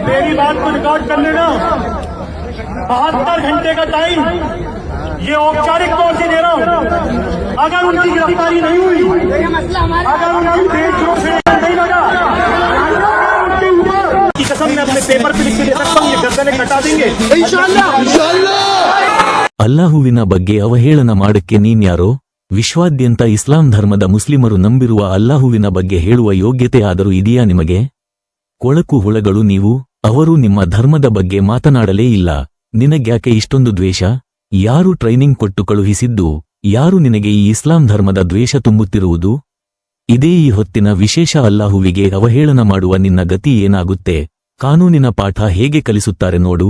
मेरी बात को रिकॉर्ड कर लेना। 72 घंटे का टाइम ये औपचारिक तौर से दे रहा हूँ। अगर उनकी गिरफ्तारी नहीं हुई, अगर उनकी देशद्रोह से नहीं लगा, उनके ऊपर की कसम मैं अपने पेपर पे लिख के दे सकता हूँ, ये गर्दनें कटा देंगे इंशाअल्लाह। ಅಲ್ಲಾಹುವಿನ ಬಗ್ಗೆ ಅವಹೇಳನ ಮಾಡಕ್ಕೆ ನೀನ್ಯಾರೋ? ವಿಶ್ವಾದ್ಯಂತ ಇಸ್ಲಾಂ ಧರ್ಮದ ಮುಸ್ಲಿಮರು ನಂಬಿರುವ ಅಲ್ಲಾಹುವಿನ ಬಗ್ಗೆ ಹೇಳುವ ಯೋಗ್ಯತೆ ಆದರೂ ಇದೆಯಾ ನಿಮಗೆ? ಕೊಳಕು ಹುಳಗಳು ನೀವು. ಅವರು ನಿಮ್ಮ ಧರ್ಮದ ಬಗ್ಗೆ ಮಾತನಾಡಲೇ ಇಲ್ಲ. ನಿನಗ್ಯಾಕೆ ಇಷ್ಟೊಂದು ದ್ವೇಷ? ಯಾರು ಟ್ರೈನಿಂಗ್ ಕೊಟ್ಟು ಕಳುಹಿಸಿದ್ದು? ಯಾರು ನಿನಗೆ ಈ ಇಸ್ಲಾಂ ಧರ್ಮದ ದ್ವೇಷ ತುಂಬುತ್ತಿರುವುದು? ಇದೇ ಈ ಹೊತ್ತಿನ ವಿಶೇಷ. ಅಲ್ಲಾಹುವಿಗೆ ಅವಹೇಳನ ಮಾಡುವ ನಿನ್ನ ಗತಿ ಏನಾಗುತ್ತೆ? ಕಾನೂನಿನ ಪಾಠ ಹೇಗೆ ಕಲಿಸುತ್ತಾರೆ ನೋಡು.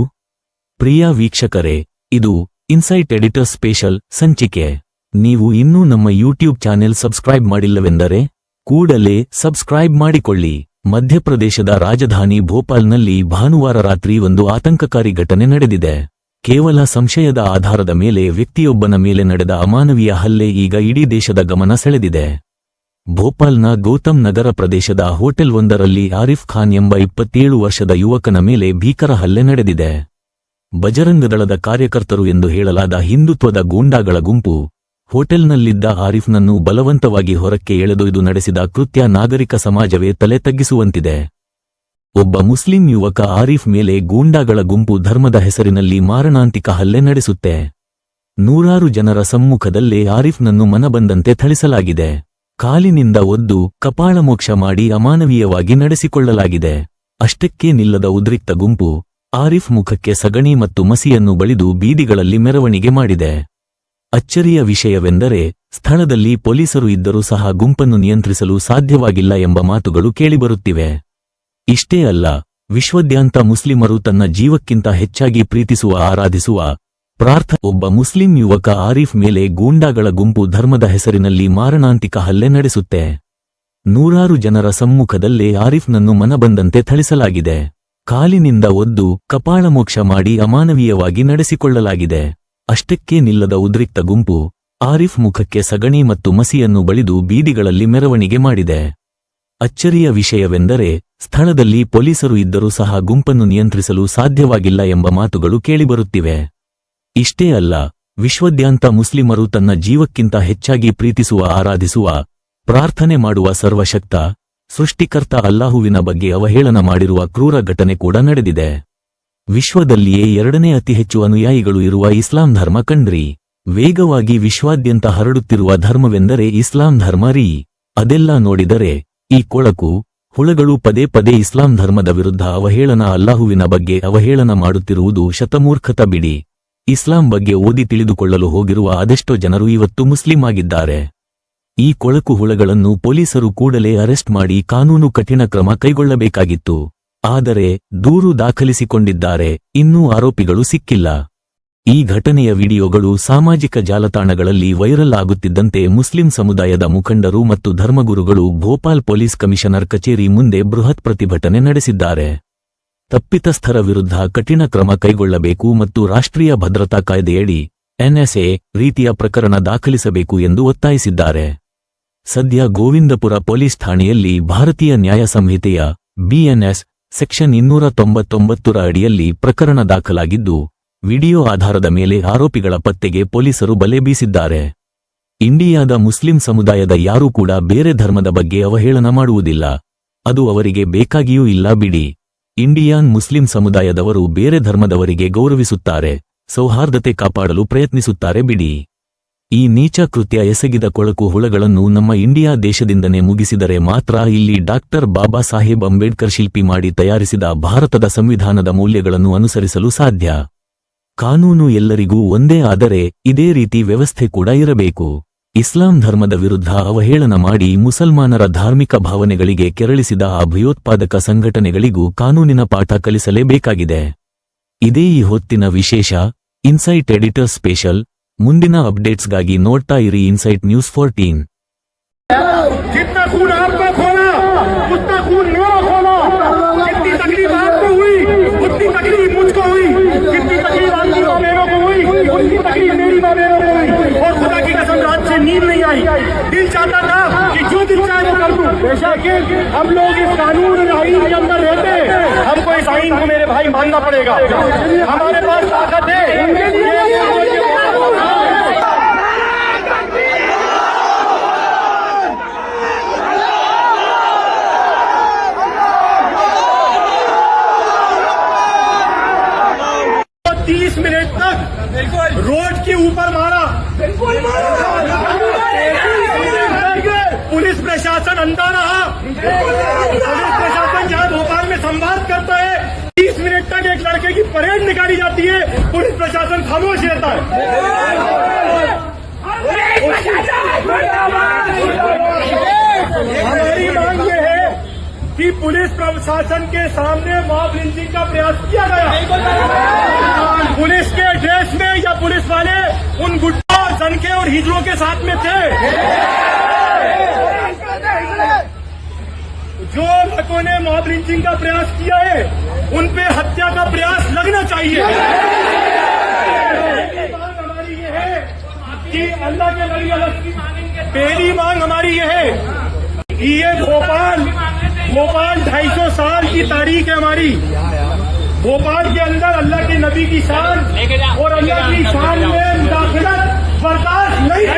ಪ್ರಿಯ ವೀಕ್ಷಕರೇ, ಇದು ಇನ್ಸೈಟ್ ಎಡಿಟರ್ ಸ್ಪೆಷಲ್ ಸಂಚಿಕೆ. ನೀವು ಇನ್ನೂ ನಮ್ಮ ಯೂಟ್ಯೂಬ್ ಚಾನೆಲ್ ಸಬ್ಸ್ಕ್ರೈಬ್ ಮಾಡಿಲ್ಲವೆಂದರೆ ಕೂಡಲೇ ಸಬ್ಸ್ಕ್ರೈಬ್ ಮಾಡಿಕೊಳ್ಳಿ. ಮಧ್ಯಪ್ರದೇಶದ ರಾಜಧಾನಿ ಭೋಪಾಲ್ನಲ್ಲಿ ಭಾನುವಾರ ರಾತ್ರಿ ಒಂದು ಆತಂಕಕಾರಿ ಘಟನೆ ನಡೆದಿದೆ. ಕೇವಲ ಸಂಶಯದ ಆಧಾರದ ಮೇಲೆ ವ್ಯಕ್ತಿಯೊಬ್ಬನ ಮೇಲೆ ನಡೆದ ಅಮಾನವೀಯ ಹಲ್ಲೆ ಈಗ ಇಡೀ ದೇಶದ ಗಮನ ಸೆಳೆದಿದೆ. ಭೋಪಾಲ್ನ ಗೌತಮ್ ನಗರ ಪ್ರದೇಶದ ಹೋಟೆಲ್ ಒಂದರಲ್ಲಿ ಆರಿಫ್ ಖಾನ್ ಎಂಬ 27 ವರ್ಷದ ಯುವಕನ ಮೇಲೆ ಭೀಕರ ಹಲ್ಲೆ ನಡೆದಿದೆ. ಬಜರಂಗದಳದ ಕಾರ್ಯಕರ್ತರು ಎಂದು ಹೇಳಲಾದ ಹಿಂದುತ್ವದ ಗೂಂಡಾಗಳ ಗುಂಪು ಹೋಟೆಲ್ನಲ್ಲಿದ್ದ ಆರಿಫ್ನನ್ನು ಬಲವಂತವಾಗಿ ಹೊರಕ್ಕೆ ಎಳೆದೊಯ್ದು ನಡೆಸಿದ ಕೃತ್ಯ ನಾಗರಿಕ ಸಮಾಜವೇ ತಲೆ ತಗ್ಗಿಸುವಂತಿದೆ. ಒಬ್ಬ ಮುಸ್ಲಿಂ ಯುವಕ ಆರಿಫ್ ಮೇಲೆ ಗೂಂಡಾಗಳ ಗುಂಪು ಧರ್ಮದ ಹೆಸರಿನಲ್ಲಿ ಮಾರಣಾಂತಿಕ ಹಲ್ಲೆ ನಡೆಸುತ್ತೆ. ನೂರಾರು ಜನರ ಸಮ್ಮುಖದಲ್ಲೇ ಆರಿಫ್ನನ್ನು ಮನಬಂದಂತೆ ಥಳಿಸಲಾಗಿದೆ. ಕಾಲಿನಿಂದ ಒದ್ದು ಕಪಾಳಮೋಕ್ಷ ಮಾಡಿ ಅಮಾನವೀಯವಾಗಿ ನಡೆಸಿಕೊಳ್ಳಲಾಗಿದೆ. ಅಷ್ಟಕ್ಕೇ ನಿಲ್ಲದ ಉದ್ರಿಕ್ತ ಗುಂಪು ಆರಿಫ್ ಮುಖಕ್ಕೆ ಸಗಣಿ ಮತ್ತು ಮಸಿಯನ್ನು ಬಳಿದು ಬೀದಿಗಳಲ್ಲಿ ಮೆರವಣಿಗೆ ಮಾಡಿದೆ. ಅಚ್ಚರಿಯ ವಿಷಯವೆಂದರೆ ಸ್ಥಳದಲ್ಲಿ ಪೊಲೀಸರು ಇದ್ದರೂ ಸಹ ಗುಂಪನ್ನು ನಿಯಂತ್ರಿಸಲು ಸಾಧ್ಯವಾಗಿಲ್ಲ ಎಂಬ ಮಾತುಗಳು ಕೇಳಿಬರುತ್ತಿವೆ. ಇಷ್ಟೇ ಅಲ್ಲ, ವಿಶ್ವದಾದ್ಯಂತ ಮುಸ್ಲಿಮರು ತನ್ನ ಜೀವಕ್ಕಿಂತ ಹೆಚ್ಚಾಗಿ ಪ್ರೀತಿಸುವ ಆರಾಧಿಸುವ ಒಬ್ಬ ಮುಸ್ಲಿಂ ಯುವಕ ಆರಿಫ್ ಮೇಲೆ ಗೂಂಡಾಗಳ ಗುಂಪು ಧರ್ಮದ ಹೆಸರಿನಲ್ಲಿ ಮಾರಣಾಂತಿಕ ಹಲ್ಲೆ ನಡೆಸುತ್ತೆ. ನೂರಾರು ಜನರ ಸಮ್ಮುಖದಲ್ಲೇ ಆರಿಫ್ನನ್ನು ಮನಬಂದಂತೆ ಥಳಿಸಲಾಗಿದೆ. ಕಾಲಿನಿಂದ ಒದ್ದು ಕಪಾಳಮೋಕ್ಷ ಮಾಡಿ ಅಮಾನವೀಯವಾಗಿ ನಡೆಸಿಕೊಳ್ಳಲಾಗಿದೆ. ಅಷ್ಟಕ್ಕೇ ನಿಲ್ಲದ ಉದ್ರಿಕ್ತ ಗುಂಪು ಆರಿಫ್ ಮುಖಕ್ಕೆ ಸಗಣಿ ಮತ್ತು ಮಸಿಯನ್ನು ಬಳಿದು ಬೀದಿಗಳಲ್ಲಿ ಮೆರವಣಿಗೆ ಮಾಡಿದೆ. ಅಚ್ಚರಿಯ ವಿಷಯವೆಂದರೆ ಸ್ಥಳದಲ್ಲಿ ಪೊಲೀಸರು ಇದ್ದರೂ ಸಹ ಗುಂಪನ್ನು ನಿಯಂತ್ರಿಸಲು ಸಾಧ್ಯವಾಗಿಲ್ಲ ಎಂಬ ಮಾತುಗಳು ಕೇಳಿಬರುತ್ತಿವೆ. ಇಷ್ಟೇ ಅಲ್ಲ, ವಿಶ್ವದಾದ್ಯಂತ ಮುಸ್ಲಿಮರು ತನ್ನ ಜೀವಕ್ಕಿಂತ ಹೆಚ್ಚಾಗಿ ಪ್ರೀತಿಸುವ ಆರಾಧಿಸುವ ಪ್ರಾರ್ಥನೆ ಮಾಡುವ ಸರ್ವಶಕ್ತ ಸೃಷ್ಟಿಕರ್ತ ಅಲ್ಲಾಹುವಿನ ಬಗ್ಗೆ ಅವಹೇಳನ ಮಾಡಿರುವ ಕ್ರೂರ ಘಟನೆ ಕೂಡ ನಡೆದಿದೆ. ವಿಶ್ವದಲ್ಲಿಯೇ 2ನೇ ಅತಿ ಹೆಚ್ಚು ಅನುಯಾಯಿಗಳು ಇರುವ ಇಸ್ಲಾಂ ಧರ್ಮ ಕಂಡ್ರಿ. ವೇಗವಾಗಿ ವಿಶ್ವಾದ್ಯಂತ ಹರಡುತ್ತಿರುವ ಧರ್ಮವೆಂದರೆ ಇಸ್ಲಾಂ ಧರ್ಮ ರೀ. ಅದೆಲ್ಲ ನೋಡಿದರೆ ಈ ಕೊಳಕು ಹುಳಗಳು ಪದೇ ಪದೇ ಇಸ್ಲಾಂ ಧರ್ಮದ ವಿರುದ್ಧ ಅವಹೇಳನ ಅಲ್ಲಾಹುವಿನ ಬಗ್ಗೆ ಅವಹೇಳನ ಮಾಡುತ್ತಿರುವುದು ಶತಮೂರ್ಖತ ಬಿಡಿ. ಇಸ್ಲಾಂ ಬಗ್ಗೆ ಓದಿ ತಿಳಿದುಕೊಳ್ಳಲು ಹೋಗಿರುವ ಅದೆಷ್ಟೋ ಜನರು ಇವತ್ತು ಮುಸ್ಲಿಂ ಆಗಿದ್ದಾರೆ. ಈ ಕೊಳಕು ಹುಳಗಳನ್ನು ಪೊಲೀಸರು ಕೂಡಲೇ ಅರೆಸ್ಟ್ ಮಾಡಿ ಕಾನೂನು ಕಠಿಣ ಕ್ರಮ ಕೈಗೊಳ್ಳಬೇಕಾಗಿತ್ತು. ಆದರೆ ದೂರು ದಾಖಲಿಸಿಕೊಂಡಿದ್ದಾರೆ, ಇನ್ನೂ ಆರೋಪಿಗಳು ಸಿಕ್ಕಿಲ್ಲ. ಈ ಘಟನೆಯ ವಿಡಿಯೋಗಳು ಸಾಮಾಜಿಕ ಜಾಲತಾಣಗಳಲ್ಲಿ ವೈರಲ್ ಆಗುತ್ತಿದ್ದಂತೆ ಮುಸ್ಲಿಂ ಸಮುದಾಯದ ಮುಖಂಡರು ಮತ್ತು ಧರ್ಮಗುರುಗಳು ಭೋಪಾಲ್ ಪೊಲೀಸ್ ಕಮಿಷನರ್ ಕಚೇರಿ ಮುಂದೆ ಬೃಹತ್ ಪ್ರತಿಭಟನೆ ನಡೆಸಿದ್ದಾರೆ. ತಪ್ಪಿತಸ್ಥರ ವಿರುದ್ಧ ಕಠಿಣ ಕ್ರಮ ಕೈಗೊಳ್ಳಬೇಕು ಮತ್ತು ರಾಷ್ಟ್ರೀಯ ಭದ್ರತಾ ಕಾಯ್ದೆಯಡಿ NSA ರೀತಿಯ ಪ್ರಕರಣ ದಾಖಲಿಸಬೇಕು ಎಂದು ಒತ್ತಾಯಿಸಿದ್ದಾರೆ. ಸದ್ಯ ಗೋವಿಂದಪುರ ಪೊಲೀಸ್ ಠಾಣೆಯಲ್ಲಿ ಭಾರತೀಯ ನ್ಯಾಯ ಸಂಹಿತೆಯ BNS ಸೆಕ್ಷನ್ 299ರ ಅಡಿಯಲ್ಲಿ ಪ್ರಕರಣ ದಾಖಲಾಗಿದ್ದು, ವಿಡಿಯೋ ಆಧಾರದ ಮೇಲೆ ಆರೋಪಿಗಳ ಪತ್ತೆಗೆ ಪೊಲೀಸರು ಬಲೆ ಬೀಸಿದ್ದಾರೆ. ಇಂಡಿಯಾದ ಮುಸ್ಲಿಂ ಸಮುದಾಯದ ಯಾರೂ ಕೂಡ ಬೇರೆ ಧರ್ಮದ ಬಗ್ಗೆ ಅವಹೇಳನ ಮಾಡುವುದಿಲ್ಲ. ಅದು ಅವರಿಗೆ ಬೇಕಾಗಿಯೂ ಇಲ್ಲ ಬಿಡಿ. ಇಂಡಿಯನ್ ಮುಸ್ಲಿಂ ಸಮುದಾಯದವರು ಬೇರೆ ಧರ್ಮದವರಿಗೆ ಗೌರವಿಸುತ್ತಾರೆ, ಸೌಹಾರ್ದತೆ ಕಾಪಾಡಲು ಪ್ರಯತ್ನಿಸುತ್ತಾರೆ ಬಿಡಿ. ಈ ನೀಚ ಕೃತ್ಯ ಎಸಗಿದ ಕೊಳಕು ಹುಳಗಳನ್ನು ನಮ್ಮ ಇಂಡಿಯಾ ದೇಶದಿಂದನೇ ಮುಗಿಸಿದರೆ ಮಾತ್ರ ಇಲ್ಲಿ ಡಾಕ್ಟರ್ ಬಾಬಾ ಸಾಹೇಬ್ ಅಂಬೇಡ್ಕರ್ ಶಿಲ್ಪಿ ಮಾಡಿ ತಯಾರಿಸಿದ ಭಾರತದ ಸಂವಿಧಾನದ ಮೌಲ್ಯಗಳನ್ನು ಅನುಸರಿಸಲು ಸಾಧ್ಯ. ಕಾನೂನು ಎಲ್ಲರಿಗೂ ಒಂದೇ ಆದರೆ ಇದೇ ರೀತಿ ವ್ಯವಸ್ಥೆ ಕೂಡ ಇರಬೇಕು. ಇಸ್ಲಾಂ ಧರ್ಮದ ವಿರುದ್ಧ ಅವಹೇಳನ ಮಾಡಿ ಮುಸಲ್ಮಾನರ ಧಾರ್ಮಿಕ ಭಾವನೆಗಳಿಗೆ ಕೆರಳಿಸಿದ ಆ ಭಯೋತ್ಪಾದಕ ಸಂಘಟನೆಗಳಿಗೂ ಕಾನೂನಿನ ಪಾಠ ಕಲಿಸಲೇಬೇಕಾಗಿದೆ. ಇದೇ ಈ ಹೊತ್ತಿನ ವಿಶೇಷ ಇನ್ಸೈಟ್ ಎಡಿಟರ್ ಸ್ಪೆಷಲ್. ಮುಂದಿನ ಅಪ್ಡೇಟ್ಸ್ಗಾಗಿ ನೋಡ್ತಾ ಇರಿ ಇನ್ಸೈಟ್ ನ್ಯೂಸ್ 14. जितना खून आपका खोला उतना खून मेरा खोला। जितनी तकलीफ आपको हुई उतनी तकलीफ मुझको हुई। जितनी तकलीफ आपकी माँ बहनों को हुई उतनी तकलीफ मेरी माँ बहनों को हुई। और खुदा की कसम रात से नींद नहीं आई। दिल चाहता था कि जो दिल चाहे वो कर दूं। लेकिन हम लोग इस कानून और आईन के अंदर रहते, हमको इस आईन को भाई मानना पड़ेगा। हमारे पास ताकत है। तो 30 मिनट तक रोड के ऊपर मारा, पुलिस प्रशासन अंधा रहा। पुलिस प्रशासन जहाँ भोपाल में संवाद करता है, 30 मिनट तक एक लड़के की परेड निकाली जाती है, पुलिस प्रशासन खामोश रहता है। हमारी मांग ये है कि पुलिस प्रशासन के सामने मॉब लिंचिंग का प्रयास किया गया। पुलिस के ड्रेस में या पुलिस वाले उन गुड्डों, सनके और हिजड़ों के साथ में थे। जो लोगों ने मॉब लिंचिंग का प्रयास किया है, उन पे हत्या का प्रयास लगना चाहिए। हमारी ये है कि अल्लाह के नबी पहली मांग हमारी ये है कि ये भोपाल 250 साल की तारीख है हमारी। भोपाल के अंदर अल्लाह के नबी की शान और अल्लाह की शान में मुदाखलत बर्दाश्त नहीं है।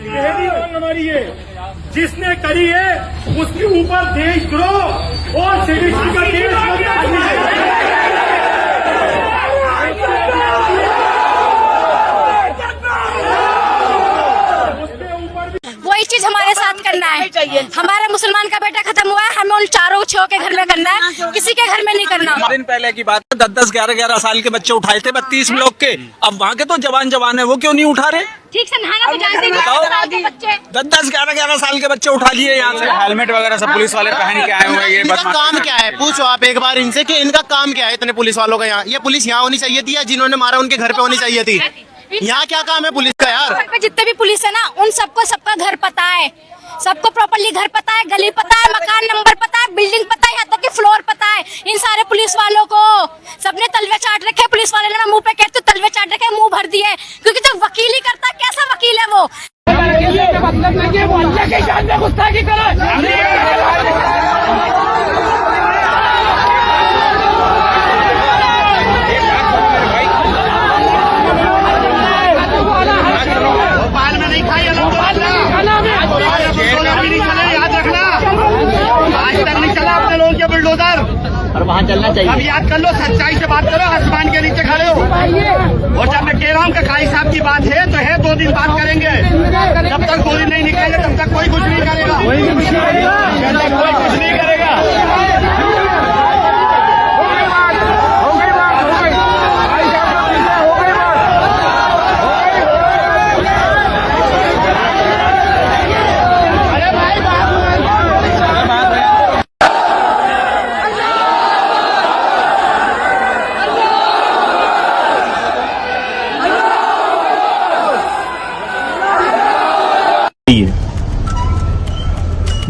पहली मांग हमारी है, जिसने करी है उसके ऊपर देशद्रोह और सेडिशन का केस लगना चाहिए। वही चीज हमारे साथ करना है। हमारे मुसलमान का बेटा खत्म हुआ है, हमें उन चारों छह के घर में करना है, किसी के घर में नहीं करना। दिन पहले की बात है, 10-10, 11-11 साल के बच्चे उठाए थे 32 लोग के। अब वहाँ के तो जवान है, वो क्यों नहीं उठा रहे? ठीक से नहाना तो जानते हैं। बताओ, बच्चे 10-10, 11-11 साल के बच्चे उठा लिए यहाँ से। हेलमेट वगैरह सब पुलिस वाले पहन के आए हुए हैं। ये इनका काम क्या है? पूछो आप एक बार इनसे कि इनका काम क्या है इतने पुलिस वालों का यहाँ? ये पुलिस यहाँ होनी चाहिए थी या जिन्होंने मारा उनके घर पे होनी चाहिए थी? यहाँ क्या काम है पुलिस का यार? पे जितने भी पुलिस है ना, उन सबको सबका घर पता है, सबको प्रॉपर्ली घर पता है, गली पता है, मकान नंबर पता है, बिल्डिंग पता है, यहाँ तक कि फ्लोर पता है। इन सारे पुलिस वालों को सबने तलवे चाट रखे। पुलिस वाले ने मुंह पे कहते तो तलवे चाट रखे, मुंह भर दिए, क्योंकि जो वकीली करता है, कैसा वकील है वो? बुलडोजर और वहाँ चलना चाहिए। अब याद कर लो, सच्चाई से बात करो, आसमान के नीचे खड़े हो। और जब मैं कह रहा हूँ कि काई साहब की बात है तो है, 2 दिन बात करेंगे। जब तक 2 दिन नहीं निकलेंगे तब तक कोई कुछ नहीं करेगा, कोई कुछ नहीं करेगा।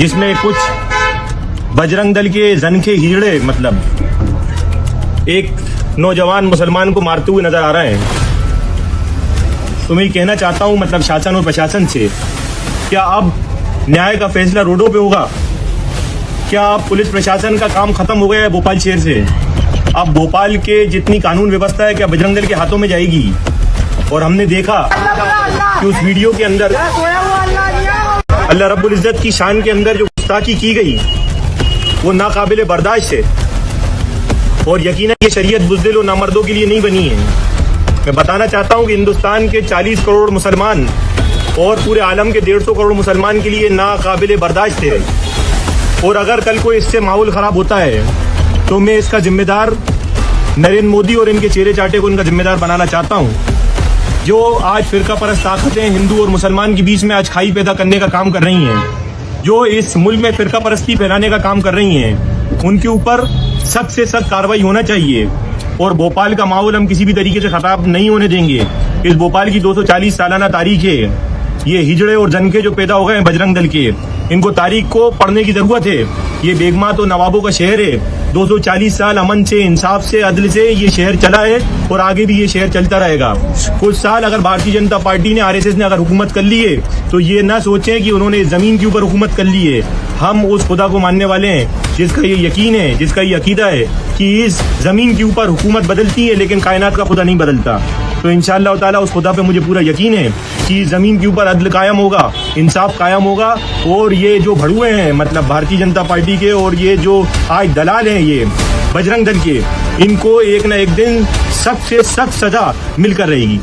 जिसमें कुछ बजरंग दल के जनखे हिजड़े, मतलब एक नौजवान मुसलमान को मारते हुए नजर आ रहे हैं। तो मैं कहना चाहता हूं, मतलब शासन और प्रशासन से, क्या अब न्याय का फैसला रोडों पे होगा? क्या अब पुलिस प्रशासन का काम खत्म हो गया है भोपाल शहर से? अब भोपाल के जितनी कानून व्यवस्था है क्या बजरंग दल के हाथों में जाएगी? और हमने देखा कि उस वीडियो के अंदर अल्लाह रब्बुल इज्जत की शान के अंदर जो गुस्ताखी की गई वो नाकाबिले बर्दाश्त है। और यकीनन ये शरीयत बुज़दिल और नामर्दों के लिए नहीं बनी है। मैं बताना चाहता हूँ कि हिंदुस्तान के 40 करोड़ मुसलमान और पूरे आलम के 150 करोड़ मुसलमान के लिए नाकाबिले बर्दाश्त है। और अगर कल को इससे माहौल ख़राब होता है तो मैं इसका जिम्मेदार नरेंद्र मोदी और इनके चेहरे चाटे को इनका जिम्मेदार बनाना चाहता हूँ, जो आज फिरका परस्त ताकतें हिंदू और मुसलमान के बीच में आज खाई पैदा करने का काम कर रही हैं, जो इस मुल्क में फिरका परस्ती फैलाने का काम कर रही हैं। उनके ऊपर सख्त से सख्त कार्रवाई होना चाहिए। और भोपाल का माहौल हम किसी भी तरीके से खराब नहीं होने देंगे। इस भोपाल की 240 सालाना तारीख है। ये हिजड़े और जनके जो पैदा हो गए हैं बजरंग दल के, इनको तारीख को पढ़ने की जरूरत है। ये बेगमा तो नवाबों का शहर है। 240 साल अमन से, इंसाफ से, अदल से ये शहर चला है और आगे भी ये शहर चलता रहेगा। कुछ साल अगर भारतीय जनता पार्टी ने, आरएसएस ने अगर हुकूमत कर ली है तो ये ना सोचें कि उन्होंने जमीन के ऊपर हुकूमत कर ली है। हम उस खुदा को मानने वाले हैं जिसका ये यकीन है, जिसका ये अकीदा है कि इस जमीन के ऊपर हुकूमत बदलती है लेकिन कायनात का खुदा नहीं बदलता। तो इंशाअल्लाह ताला उस खुदा पे मुझे पूरा यकीन है कि जमीन के ऊपर अदल कायम होगा, इंसाफ कायम होगा और ये जो भड़ुए हैं मतलब भारतीय जनता पार्टी के और ये जो आज दलाल हैं ये बजरंग दल के, इनको एक न एक दिन सख्त से सख्त सजा मिलकर रहेगी।